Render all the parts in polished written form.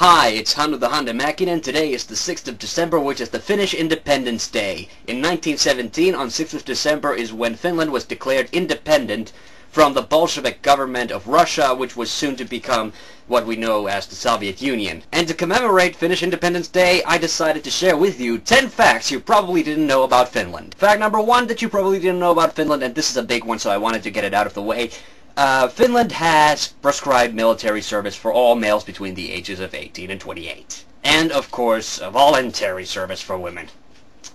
Hi, it's Hannu the Edumacating. Today is the 6th of December, which is the Finnish Independence Day. In 1917, on 6th of December, is when Finland was declared independent from the Bolshevik government of Russia, which was soon to become what we know as the Soviet Union. And to commemorate Finnish Independence Day, I decided to share with you 10 facts you probably didn't know about Finland. Fact number 1 that you probably didn't know about Finland, and this is a big one, so I wanted to get it out of the way. Finland has prescribed military service for all males between the ages of 18 and 28. And, of course, a voluntary service for women.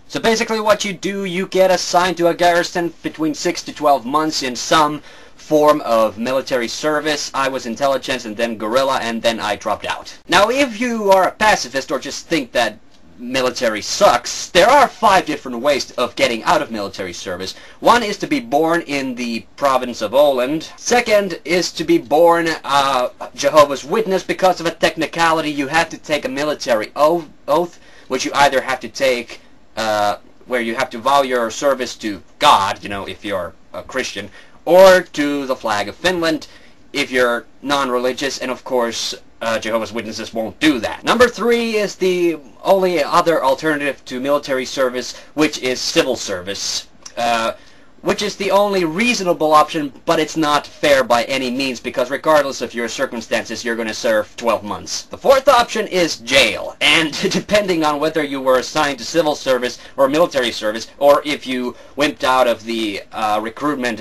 So basically what you do, you get assigned to a garrison between 6 to 12 months in some form of military service. I was intelligence and then guerrilla, and then I dropped out. Now, if you are a pacifist or just think that military sucks, there are 5 different ways of getting out of military service. One is to be born in the province of Åland. Second is to be born Jehovah's Witness. Because of a technicality, you have to take a military oath, which you either have to take where you have to vow your service to God, you know, if you're a Christian, or to the flag of Finland if you're non-religious, and of course Jehovah's Witnesses won't do that. Number 3 is the only other alternative to military service, which is civil service, which is the only reasonable option, but it's not fair by any means, because regardless of your circumstances, you're going to serve 12 months. The 4th option is jail, and depending on whether you were assigned to civil service or military service, or if you wimped out of the recruitment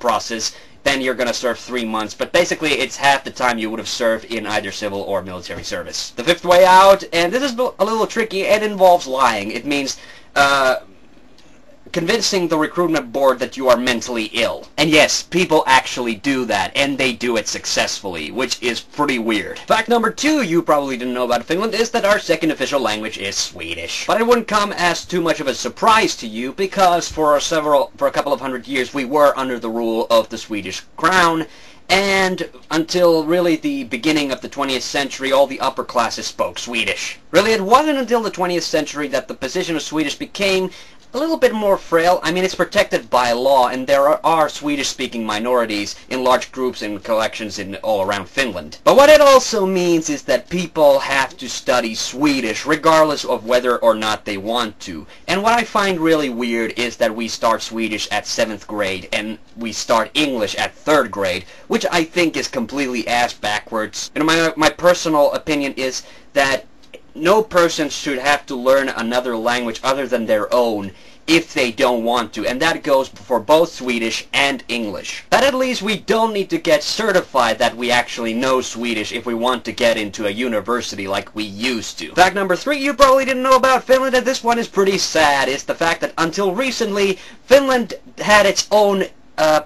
process, then you're going to serve 3 months, but basically it's half the time you would have served in either civil or military service. The 5th way out, and this is a little tricky, it involves lying. It means convincing the recruitment board that you are mentally ill. And yes, people actually do that, and they do it successfully, which is pretty weird. Fact number 2 you probably didn't know about Finland is that our second official language is Swedish. But it wouldn't come as too much of a surprise to you, because for a couple of hundred years we were under the rule of the Swedish crown, and until really the beginning of the 20th century, all the upper classes spoke Swedish. Really, it wasn't until the 20th century that the position of Swedish became a little bit more frail. I mean, it's protected by law, and there are Swedish-speaking minorities in large groups and collections all around Finland. But what it also means is that people have to study Swedish regardless of whether or not they want to. And what I find really weird is that we start Swedish at 7th grade and we start English at 3rd grade, which I think is completely ass backwards. And my personal opinion is that no person should have to learn another language other than their own if they don't want to, and that goes for both Swedish and English. But at least we don't need to get certified that we actually know Swedish if we want to get into a university like we used to. Fact number 3 you probably didn't know about Finland, and this one is pretty sad, is the fact that until recently Finland had its own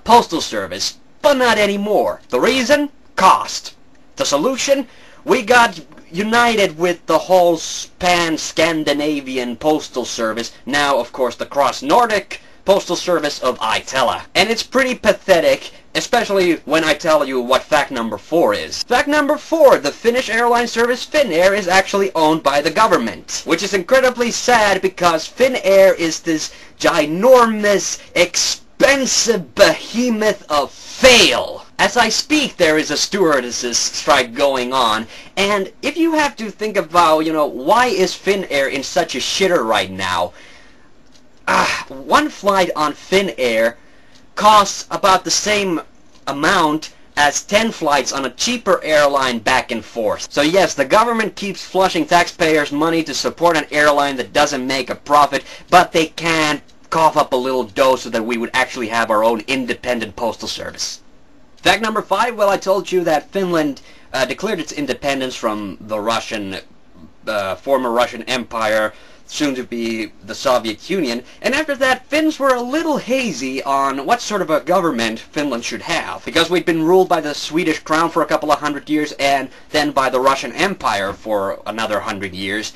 postal service, but not anymore. The reason? Cost. The solution? We got united with the whole pan-Scandinavian postal service, now of course the cross-Nordic postal service of Itella. And it's pretty pathetic, especially when I tell you what fact number 4 is. Fact number 4, the Finnish airline service Finnair is actually owned by the government, which is incredibly sad because Finnair is this ginormous, expensive behemoth of fail. As I speak, there is a stewardesses strike going on, and if you have to think about, you know, why is Finnair in such a shitter right now? One flight on Finnair costs about the same amount as 10 flights on a cheaper airline back and forth. So yes, the government keeps flushing taxpayers' money to support an airline that doesn't make a profit, but they can cough up a little dough so that we would actually have our own independent postal service. Fact number 5, well, I told you that Finland declared its independence from the former Russian Empire, soon to be the Soviet Union, and after that Finns were a little hazy on what sort of a government Finland should have, because we'd been ruled by the Swedish crown for a couple of 100 years and then by the Russian Empire for another 100 years.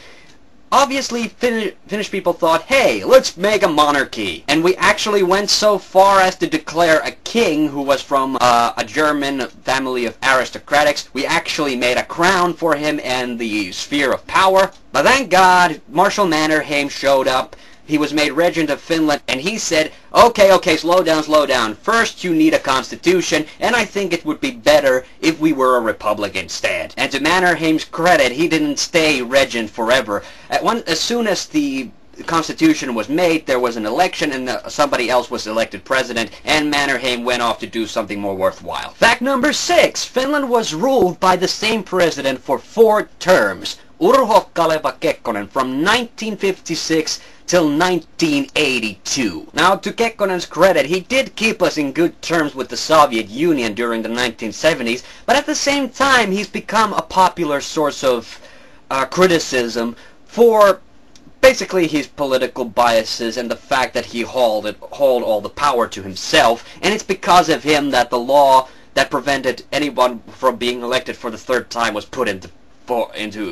Obviously, Finnish people thought, hey, let's make a monarchy. And we actually went so far as to declare a king who was from a German family of aristocrats. We actually made a crown for him and the sphere of power. But thank God, Marshal Mannerheim showed up he was made regent of Finland, and he said, okay, slow down. First you need a constitution, and I think it would be better if we were a republic instead. And to Mannerheim's credit, he didn't stay regent forever. As soon as the constitution was made, there was an election, and somebody else was elected president, and Mannerheim went off to do something more worthwhile. Fact number 6. Finland was ruled by the same president for 4 terms. Urho Kaleva Kekkonen from 1956 till 1982. Now, to Kekkonen's credit, he did keep us in good terms with the Soviet Union during the 1970s, but at the same time, he's become a popular source of criticism for basically his political biases and the fact that he hold all the power to himself, and it's because of him that the law that prevented anyone from being elected for the 3rd time was put into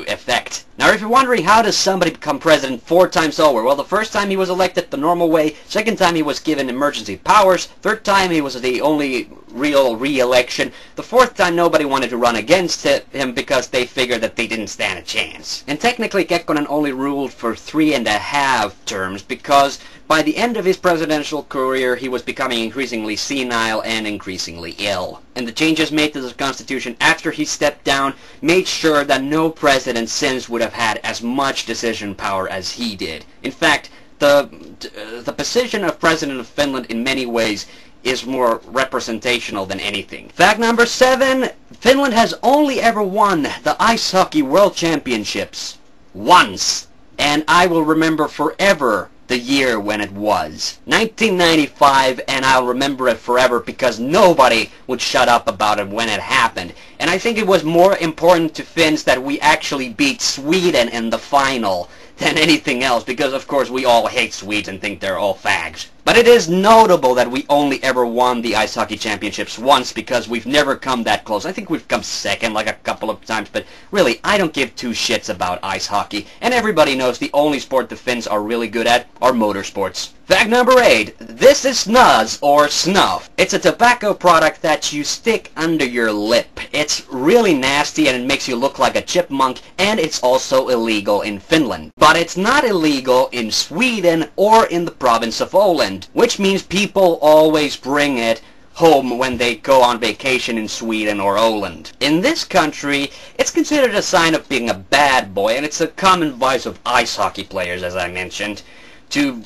effect. Now, if you're wondering how does somebody become president 4 times over, well, the first time he was elected the normal way, second time he was given emergency powers, third time he was the only real re-election, the 4th time nobody wanted to run against him because they figured that they didn't stand a chance. And technically Kekkonen only ruled for 3.5 terms because by the end of his presidential career he was becoming increasingly senile and increasingly ill. And the changes made to the constitution after he stepped down made sure that no president since would have had as much decision power as he did. In fact, the position of President of Finland in many ways is more representational than anything. Fact number 7, Finland has only ever won the Ice Hockey World Championships once, and I will remember forever the year when it was. 1995, and I'll remember it forever because nobody would shut up about it when it happened. And I think it was more important to Finns that we actually beat Sweden in the final than anything else, because of course we all hate Swedes and think they're all fags. But it is notable that we only ever won the Ice Hockey Championships once because we've never come that close. I think we've come second like a couple of times, but really, I don't give 2 shits about ice hockey. And everybody knows the only sport the Finns are really good at are motorsports. Fact number 8. This is snus, or snuff. It's a tobacco product that you stick under your lip. It's really nasty and it makes you look like a chipmunk, and it's also illegal in Finland. But it's not illegal in Sweden or in the province of Åland, which means people always bring it home when they go on vacation in Sweden or Åland. In this country, it's considered a sign of being a bad boy, and it's a common vice of ice hockey players, as I mentioned, to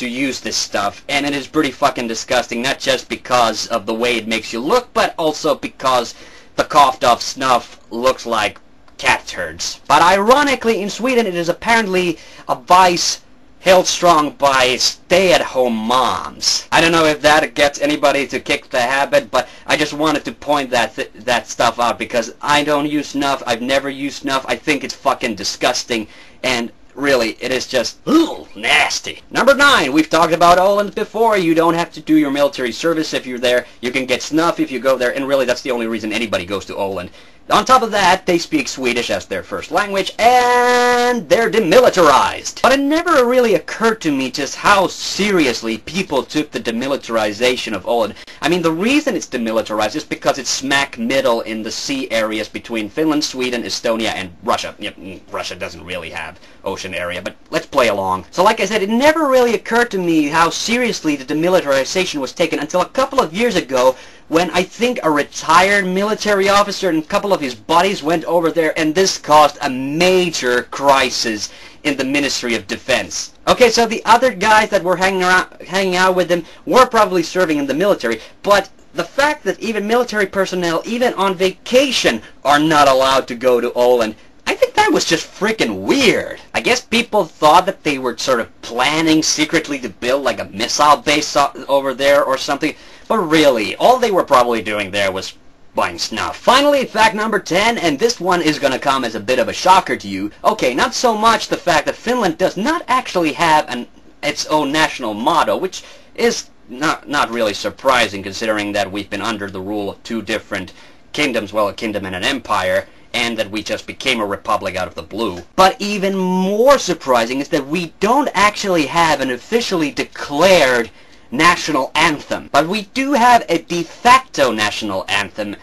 use this stuff, and it is pretty fucking disgusting, not just because of the way it makes you look, but also because the coughed off snuff looks like cat turds. But ironically, in Sweden it is apparently a vice held strong by stay-at-home moms. I don't know if that gets anybody to kick the habit, but I just wanted to point that stuff out because I don't use snuff, I've never used snuff, I think it's fucking disgusting, and really, it is just, ooh, nasty. Number 9, we've talked about Åland before. You don't have to do your military service if you're there. You can get snuff if you go there, and really that's the only reason anybody goes to Åland. On top of that, they speak Swedish as their first language, and they're demilitarized. But it never really occurred to me just how seriously people took the demilitarization of Åland. I mean, the reason it's demilitarized is because it's smack middle in the sea areas between Finland, Sweden, Estonia, and Russia. Yep, Russia doesn't really have ocean area, but let's play along. So like I said, it never really occurred to me how seriously the demilitarization was taken until a couple of years ago when I think a retired military officer and a couple of his buddies went over there, and this caused a major crisis in the Ministry of Defense. Okay, so the other guys that were hanging out with them were probably serving in the military, but the fact that even military personnel, even on vacation, are not allowed to go to Åland, I think that was just freaking weird. I guess people thought that they were sort of planning secretly to build like a missile base over there or something, but really, all they were probably doing there was buying snuff. Finally, fact number 10, and this one is going to come as a bit of a shocker to you. Okay, not so much the fact that Finland does not actually have its own national motto, which is not really surprising considering that we've been under the rule of 2 different kingdoms, well, a kingdom and an empire, and that we just became a republic out of the blue. But even more surprising is that we don't actually have an officially declared national anthem. But we do have a de facto national anthem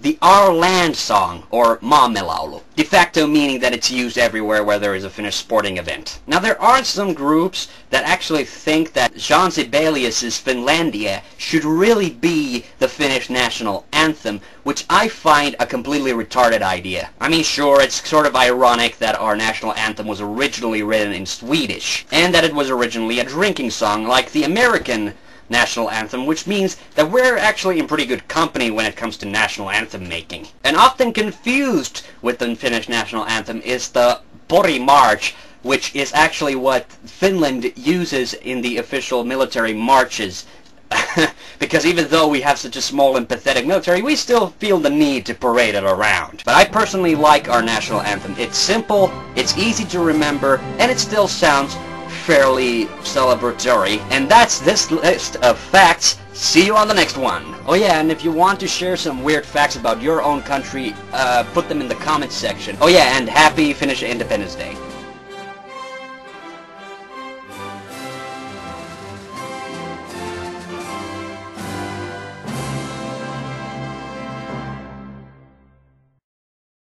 the Our Land song, or Maamelaulu, de facto meaning that it's used everywhere where there is a Finnish sporting event. Now there are some groups that actually think that Jean Sibelius's Finlandia should really be the Finnish national anthem, which I find a completely retarded idea. I mean, sure, it's sort of ironic that our national anthem was originally written in Swedish, and that it was originally a drinking song like the American national anthem, which means that we're actually in pretty good company when it comes to national anthem making. And often confused with the Finnish national anthem is the Pori March, which is actually what Finland uses in the official military marches. Because even though we have such a small and pathetic military, we still feel the need to parade it around. But I personally like our national anthem. It's simple, it's easy to remember, and it still sounds fairly celebratory. And that's this list of facts. See you on the next one. Oh yeah, and if you want to share some weird facts about your own country, put them in the comments section. Oh yeah, and happy Finnish Independence Day.